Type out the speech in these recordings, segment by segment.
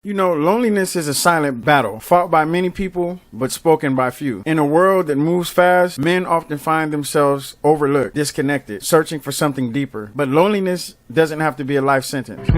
You know, loneliness is a silent battle, fought by many people, but spoken by few. In a world that moves fast, men often find themselves overlooked, disconnected, searching for something deeper. But loneliness doesn't have to be a life sentence.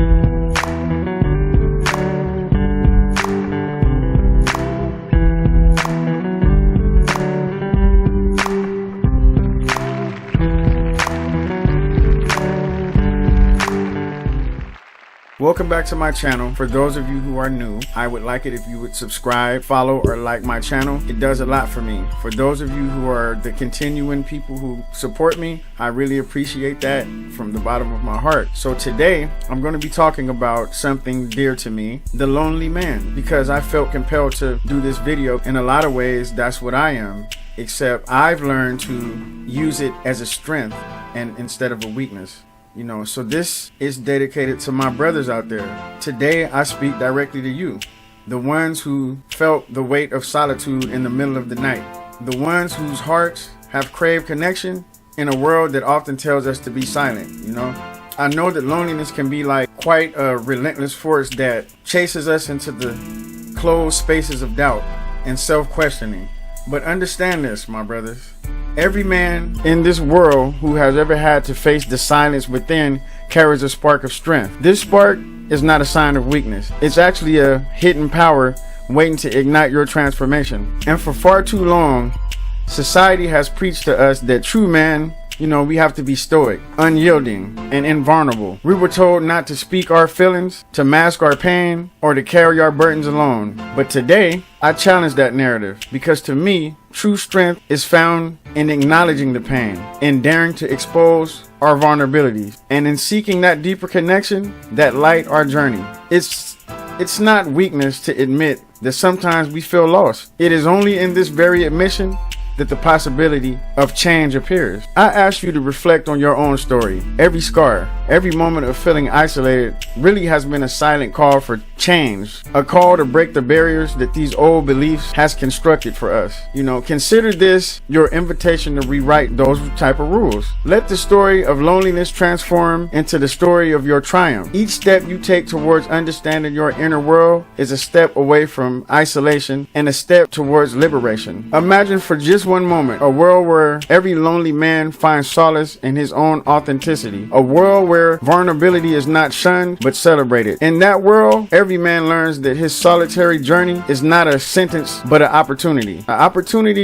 Welcome back to my channel. For those of you who are new, I would like it if you would subscribe, follow, or like my channel. It does a lot for me. For those of you who are the continuing people who support me, I really appreciate that from the bottom of my heart. So today, I'm going to be talking about something dear to me, the lonely man, because I felt compelled to do this video. In a lot of ways, that's what I am, except I've learned to use it as a strength and instead of a weakness. You know, so this is dedicated to my brothers out there. Today, I speak directly to you, the ones who felt the weight of solitude in the middle of the night, the ones whose hearts have craved connection in a world that often tells us to be silent. You know, I know that loneliness can be like quite a relentless force that chases us into the closed spaces of doubt and self-questioning. But understand this, my brothers. Every man in this world who has ever had to face the silence within carries a spark of strength. This spark is not a sign of weakness. It's actually a hidden power waiting to ignite your transformation. And for far too long, society has preached to us that true man, you know, we have to be stoic, unyielding, and invulnerable. We were told not to speak our feelings, to mask our pain, or to carry our burdens alone. But today, I challenge that narrative, because to me, true strength is found in acknowledging the pain, in daring to expose our vulnerabilities, and in seeking that deeper connection that light our journey. It's not weakness to admit that sometimes we feel lost. It is only in this very admission that the possibility of change appears. I ask you to reflect on your own story. Every scar, every moment of feeling isolated really has been a silent call for change, a call to break the barriers that these old beliefs has constructed for us. You know, consider this your invitation to rewrite those type of rules. Let the story of loneliness transform into the story of your triumph. Each step you take towards understanding your inner world is a step away from isolation and a step towards liberation. Imagine for just one moment a world where every lonely man finds solace in his own authenticity, a world where vulnerability is not shunned but celebrated. In that world, every man learns that his solitary journey is not a sentence but an opportunity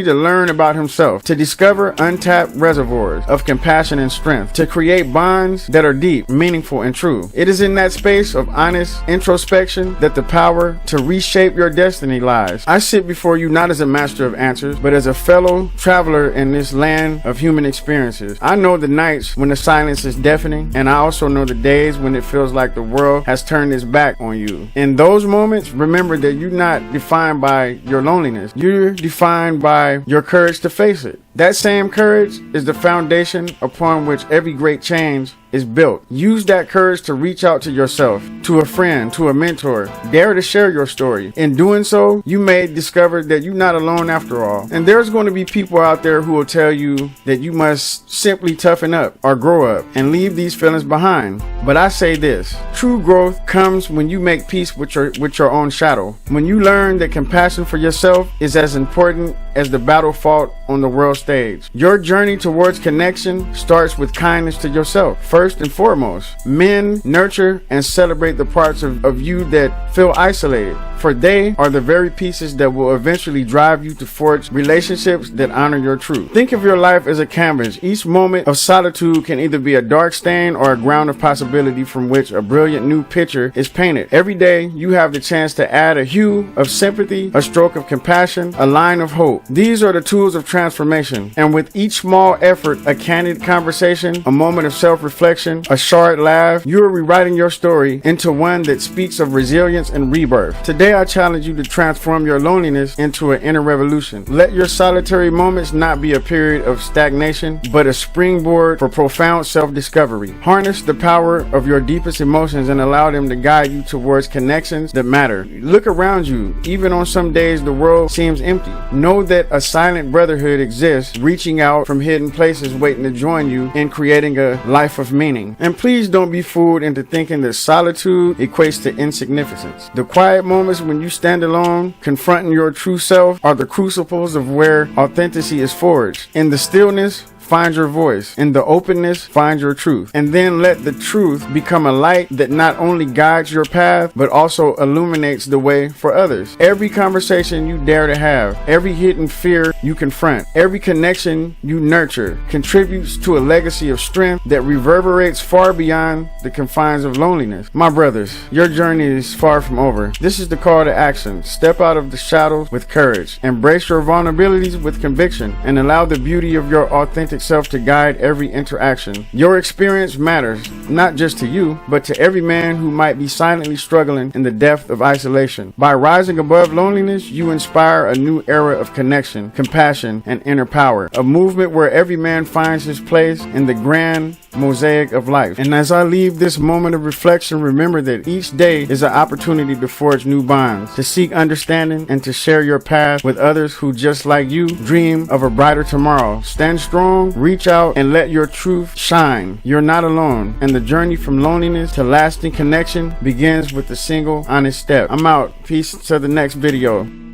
to learn about himself, to discover untapped reservoirs of compassion and strength, to create bonds that are deep, meaningful, and true. It is in that space of honest introspection that the power to reshape your destiny lies. I sit before you not as a master of answers, but as a fellow traveler in this land of human experiences. I know the nights when the silence is deafening, and I also know the days when it feels like the world has turned its back on you. In those moments, remember that you're not defined by your loneliness. You're defined by your courage to face it. That same courage is the foundation upon which every great change is built. Use that courage to reach out to yourself, to a friend, to a mentor. Dare to share your story. In doing so, you may discover that you're not alone after all. And there's going to be people out there who will tell you that you must simply toughen up or grow up and leave these feelings behind. But I say this, true growth comes when you make peace with your own shadow. When you learn that compassion for yourself is as important as the battle fought on the world stage. Your journey towards connection starts with kindness to yourself. First and foremost, men nurture and celebrate the parts of you that feel isolated, for they are the very pieces that will eventually drive you to forge relationships that honor your truth. Think of your life as a canvas. Each moment of solitude can either be a dark stain or a ground of possibility from which a brilliant new picture is painted. Every day, you have the chance to add a hue of sympathy, a stroke of compassion, a line of hope. These are the tools of transformation, and with each small effort, a candid conversation, a moment of self-reflection, a short laugh, you are rewriting your story into one that speaks of resilience and rebirth. Today, I challenge you to transform your loneliness into an inner revolution. Let your solitary moments not be a period of stagnation, but a springboard for profound self-discovery. Harness the power of your deepest emotions and allow them to guide you towards connections that matter. Look around you. Even on some days the world seems empty. Know that that a silent brotherhood exists, reaching out from hidden places waiting to join you in creating a life of meaning. And please don't be fooled into thinking that solitude equates to insignificance. The quiet moments when you stand alone, confronting your true self, are the crucibles of where authenticity is forged. In the stillness, find your voice. In the openness, find your truth. And then let the truth become a light that not only guides your path, but also illuminates the way for others. Every conversation you dare to have, every hidden fear you confront, every connection you nurture contributes to a legacy of strength that reverberates far beyond the confines of loneliness. My brothers, your journey is far from over. This is the call to action. Step out of the shadows with courage. Embrace your vulnerabilities with conviction and allow the beauty of your authentic self to guide every interaction. Your experience matters, not just to you, but to every man who might be silently struggling in the depth of isolation. By rising above loneliness, you inspire a new era of connection, compassion, and inner power. A movement where every man finds his place in the grand mosaic of life. And as I leave this moment of reflection, remember that each day is an opportunity to forge new bonds, to seek understanding, and to share your path with others who, just like you, dream of a brighter tomorrow. Stand strong, reach out, and let your truth shine. You're not alone, and the journey from loneliness to lasting connection begins with a single honest step. I'm out. Peace to the next video.